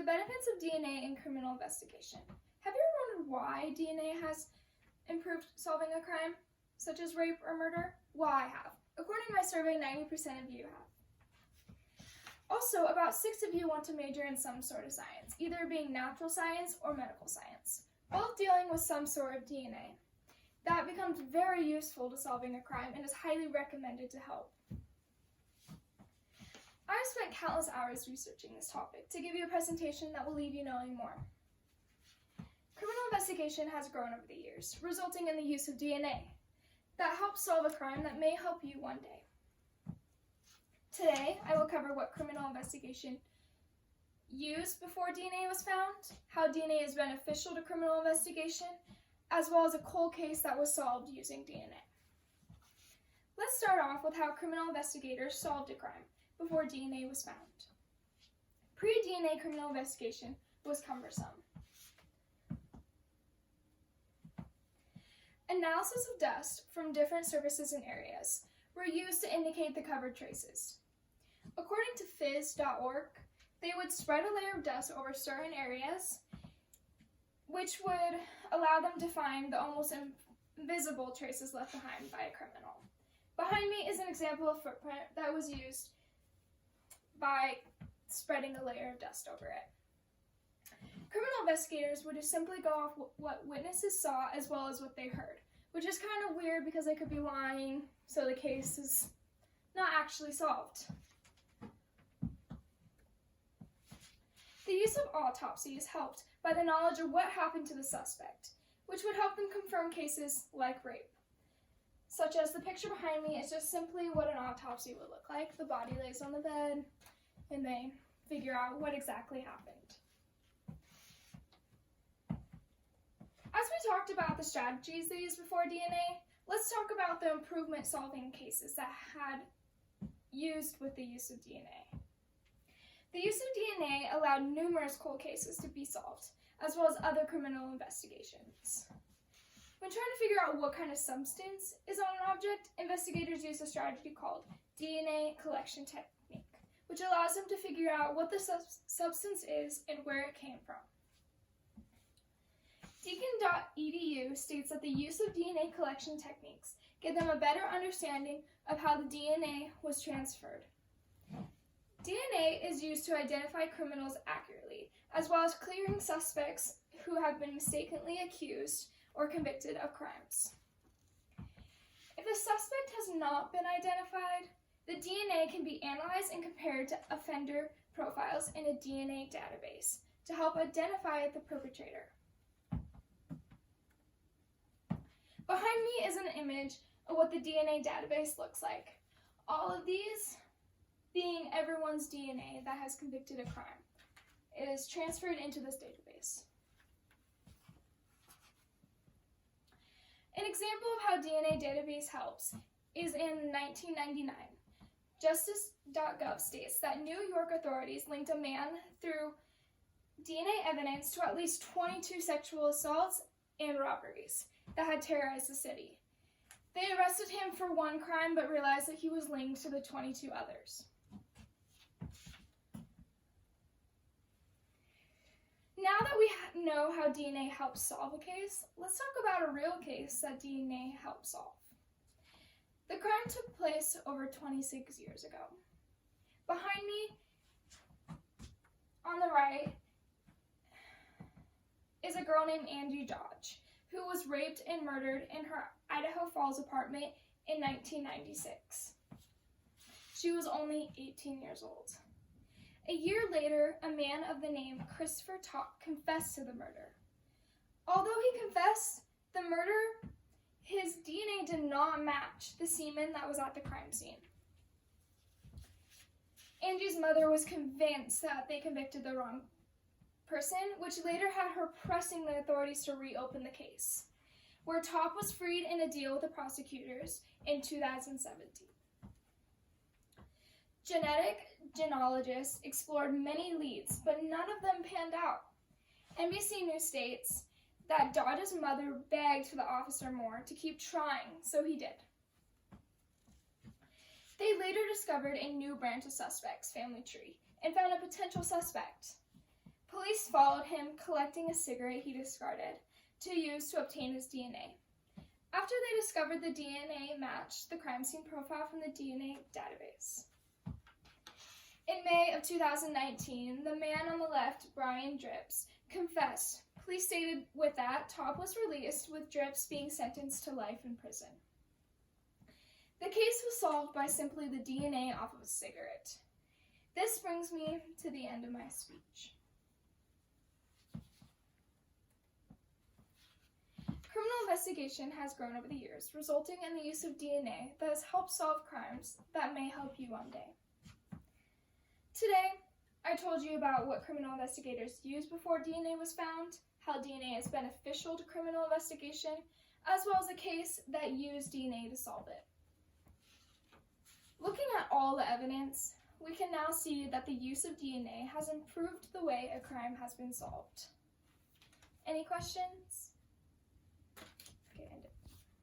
benefits of DNA in criminal investigation. Have you ever wondered why DNA has improved solving a crime, such as rape or murder? Well, I have. According to my survey, 90% of you have. Also, about 6 of you want to major in some sort of science, either being natural science or medical science, both dealing with some sort of DNA. That becomes very useful to solving a crime and is highly recommended to help. I've spent countless hours researching this topic to give you a presentation that will leave you knowing more. Criminal investigation has grown over the years, resulting in the use of DNA that helps solve a crime that may help you one day. Today, I will cover what criminal investigation used before DNA was found, how DNA is beneficial to criminal investigation, as well as a cold case that was solved using DNA. Let's start off with how criminal investigators solved a crime before DNA was found. Pre-DNA criminal investigation was cumbersome. Analysis of dust from different surfaces and areas were used to indicate the covered traces. According to phys.org, they would spread a layer of dust over certain areas, which would allow them to find the almost invisible traces left behind by a criminal. Behind me is an example of footprint that was used by spreading a layer of dust over it. Criminal investigators would just simply go off what witnesses saw as well as what they heard, which is kind of weird because they could be lying, so the case is not actually solved. The use of autopsies helped by the knowledge of what happened to the suspect, which would help them confirm cases like rape. Such as the picture behind me is just simply what an autopsy would look like. The body lays on the bed, and they figure out what exactly happened. As we talked about the strategies they used before DNA, let's talk about the improvement solving cases that had used with the use of DNA. The use of DNA allowed numerous cold cases to be solved, as well as other criminal investigations. When trying to figure out what kind of substance is on an object, investigators use a strategy called DNA collection technique, which allows them to figure out what the substance is and where it came from. Deakin.edu states that the use of DNA collection techniques give them a better understanding of how the DNA was transferred. DNA is used to identify criminals accurately, as well as clearing suspects who have been mistakenly accused or convicted of crimes. If a suspect has not been identified, the DNA can be analyzed and compared to offender profiles in a DNA database to help identify the perpetrator. Behind me is an image of what the DNA database looks like. All of these being everyone's DNA that has convicted a crime. It is transferred into this database. An example of how DNA database helps is in 1999. Justice.gov states that New York authorities linked a man through DNA evidence to at least 22 sexual assaults and robberies that had terrorized the city. They arrested him for one crime but realized that he was linked to the 22 others. Now that we know how DNA helps solve a case, let's talk about a real case that DNA helped solve. The crime took place over 26 years ago. Behind me, on the right, is a girl named Angie Dodge, who was raped and murdered in her Idaho Falls apartment in 1996. She was only 18 years old. A year later, a man of the name Christopher Topp confessed to the murder. Although he confessed the murder, his DNA did not match the semen that was at the crime scene. Angie's mother was convinced that they convicted the wrong person, which later had her pressing the authorities to reopen the case, where Topp was freed in a deal with the prosecutors in 2017. Genetic genealogists explored many leads, but none of them panned out. NBC News states that Dodge's mother begged the officer more to keep trying, so he did. They later discovered a new branch of suspects' family tree and found a potential suspect. followed him, collecting a cigarette he discarded to use to obtain his DNA. After they discovered the DNA matched the crime scene profile from the DNA database. In May of 2019, the man on the left, Brian Dripps, confessed. Police stated with that, Top was released, with Dripps being sentenced to life in prison. The case was solved by simply the DNA off of a cigarette. This brings me to the end of my speech. Criminal investigation has grown over the years, resulting in the use of DNA that has helped solve crimes that may help you one day. Today, I told you about what criminal investigators used before DNA was found, how DNA is beneficial to criminal investigation, as well as a case that used DNA to solve it. Looking at all the evidence, we can now see that the use of DNA has improved the way a crime has been solved. Any questions?